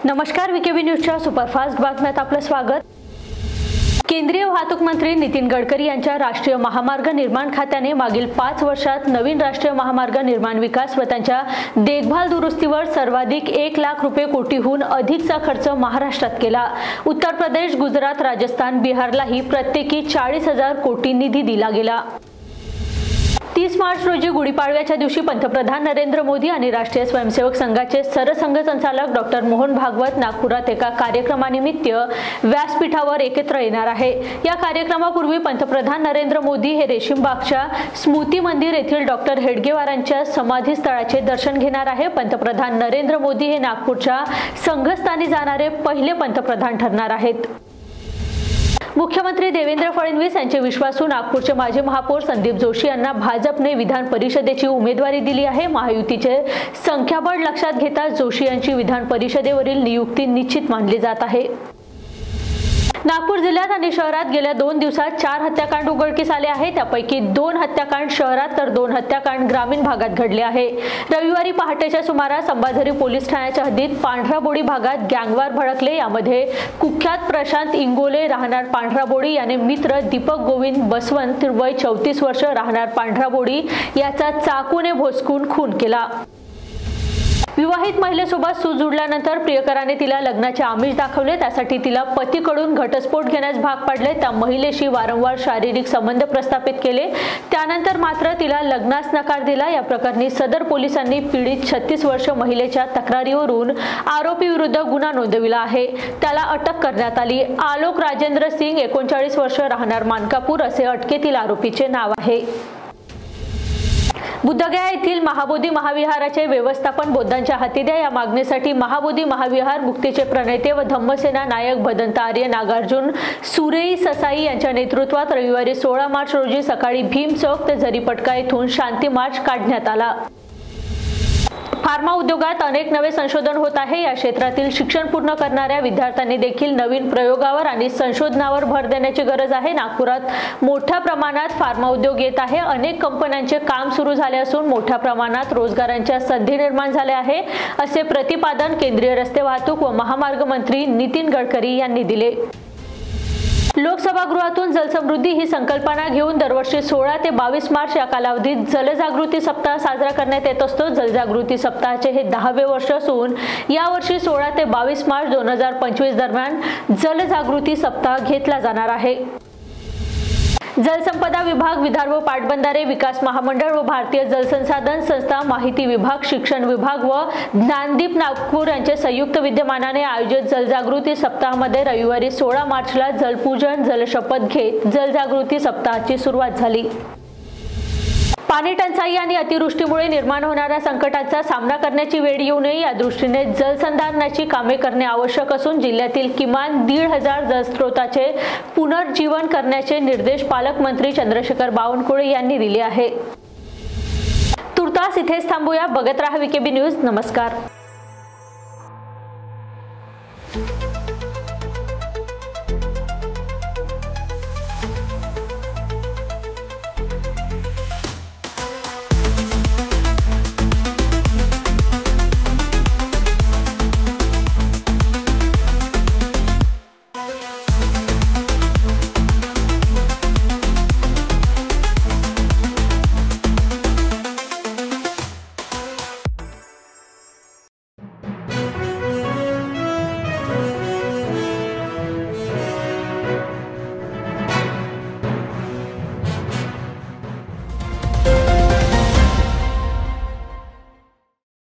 नमस्कार, वीकेबी न्यूजच्या सुपरफास्ट बातम्यात आपलं स्वागत। केंद्रीय वाहतूक मंत्री नितीन गडकरी यांच्या राष्ट्रीय महामार्ग निर्माण खात्याने मागील 5 वर्षात नवीन राष्ट्रीय महामार्ग निर्माण विकास व त्यांच्या देखभाल दुरुस्तीवर सर्वाधिक 1 लाख कोटीहून अधिकचा खर्च महाराष्ट्रात केला। उत्तर प्रदेश, गुजरात, राजस्थान, बिहारलाही प्रत्येकी 40,000 कोटी निधी दिला गेला। 30 मार्च रोजी गुढीपाडव्याच्या दिवशी पंतप्रधान नरेंद्र मोदी आणि राष्ट्रीय स्वयंसेवक संघाचे सरसंघचालक डॉ. मोहन भागवत नागपुरात एका कार्यक्रमानिमित्त व्यासपीठावर एकत्र येणार आहे। या कार्यक्रमापूर्वी पंतप्रधान नरेंद्र मोदी हे रेशीमबागच्या स्मृती मंदिर येथील डॉ. हेडगेवारांच्या समाधी स्थळाचे दर्शन घेणार आहे। पंतप्रधान नरेंद्र मोदी हे नागपूरच्या संघस्थानी जाणारे पहिले पंतप्रधान ठरणार आहेत। मुख्यमंत्री देवेंद्र फडणवीस यांचे विश्वासू नागपूरचे माजी महापौर संदीप जोशी यांना भाजपने विधान परिषदेची उमेदवारी दिली आहे। महायुतीचे संख्याबळ लक्षात घेता जोशी यांची विधान परिषदेवरील नियुक्ती निश्चित मानली जात आहे। नागपूर जिल्ह्यात आणि शहरात गेल्या 2 दिवसात 4 हत्याकांड उघडकीस आले आहेत। त्यापैकी 2 हत्याकांड शहरात तर 2 हत्याकांड ग्रामीण भागात घडले आहे। रविवारी पहाटेच्या सुमारास अंबाझरी पोलीस ठाण्याच्या हद्दीत पांढराबोडी भागात गँगवार भडकले। यामध्ये कुख्यात प्रशांत इंगोले राहणार पांढराबोडी याने मित्र दीपक गोविंद बसवंत वय 34 वर्ष राहणार पांढराबोडी याचा चाकूने भोसकून खून केला। विवाहित महिलेसोबत सूज जुळल्यानंतर प्रियकराने तिला लग्नाचे आमिष दाखवले। त्यासाठी तिला पतीकडून घटस्फोट घेण्यास भाग पाडले। त्या महिलेशी वारंवार शारीरिक संबंध प्रस्थापित केले। त्यानंतर मात्र तिला लग्नास नकार दिला। या प्रकरणी सदर पोलिसांनी पीडित 36 वर्ष महिलेच्या तक्रारीवरून आरोपी विरुद्ध गुन्हा नोंदविला आहे। त्याला अटक करण्यात आली। आलोक राजेंद्र सिंग 39 वर्ष राहणार मानकापूर असे अटकेतील आरोपीचे नाव आहे। बुद्धगया येथील महाबोधी महाविहाराचे व्यवस्थापन बौद्धांच्या हाती द्या या मागणीसाठी महाबोधी महाविहार मुक्तीचे प्रणेते व धम्मसेना नायक भदंत आर्य नागार्जुन सुरेई ससाई यांच्या नेतृत्वात रविवारी 16 मार्च रोजी सकाळी भीम चौक ते झरीपटका येथून शांती मार्च काढण्यात आला। फार्मा उद्योगात अनेक नवे संशोधन होत आहे। या क्षेत्रातील शिक्षण पूर्ण करणाऱ्या विद्यार्थ्यांनी देखील नवीन प्रयोगावर आणि संशोधनावर भर देण्याची गरज आहे। नागपुरात मोठ्या प्रमाणात फार्मा उद्योग येत आहे। अनेक कंपन्यांचे काम सुरू झाले असून मोठ्या प्रमाणात रोजगारांच्या संधी निर्माण झाल्या आहे, असे प्रतिपादन केंद्रीय रस्ते वाहतूक व महामार्ग मंत्री नितीन गडकरी यांनी दिले। लोकसभागृहातून जलसमृद्धी ही संकल्पना घेऊन दरवर्षी 16 ते 22 मार्च या कालावधीत जलजागृती सप्ताह साजरा करण्यात येत असतो। जलजागृती सप्ताहाचे हे 10वे वर्ष असून यावर्षी 16 ते 22 मार्च 2025 दरम्यान जलजागृती सप्ताह घेतला जाणार आहे। जलसंपदा विभाग, विदर्भ पाटबंधारे विकास महामंडळ व भारतीय जलसंसाधन संस्था, माहिती विभाग, शिक्षण विभाग व ज्ञानदीप नागपूर यांचे संयुक्त विद्यमानाने आयोजित जलजागृती सप्ताहामध्ये रविवारी 16 मार्चला जलपूजन, जलशपथ घेत जलजागृती सप्ताहाची सुरुवात झाली। पाणी टंचाई आणि अतिवृष्टीमुळे निर्माण होणाऱ्या संकटाचा सामना करण्याची वेळ येऊ नये या दृष्टीने जलसंधारणाची कामे करणे आवश्यक असून जिल्ह्यातील किमान 1,500 जलस्रोताचे पुनर्जीवन करण्याचे निर्देश पालकमंत्री चंद्रशेखर बावनकुळे यांनी दिले आहे। तुर्तास इथेच थांबूया। बघत राहा वीकेबी न्यूज। नमस्कार।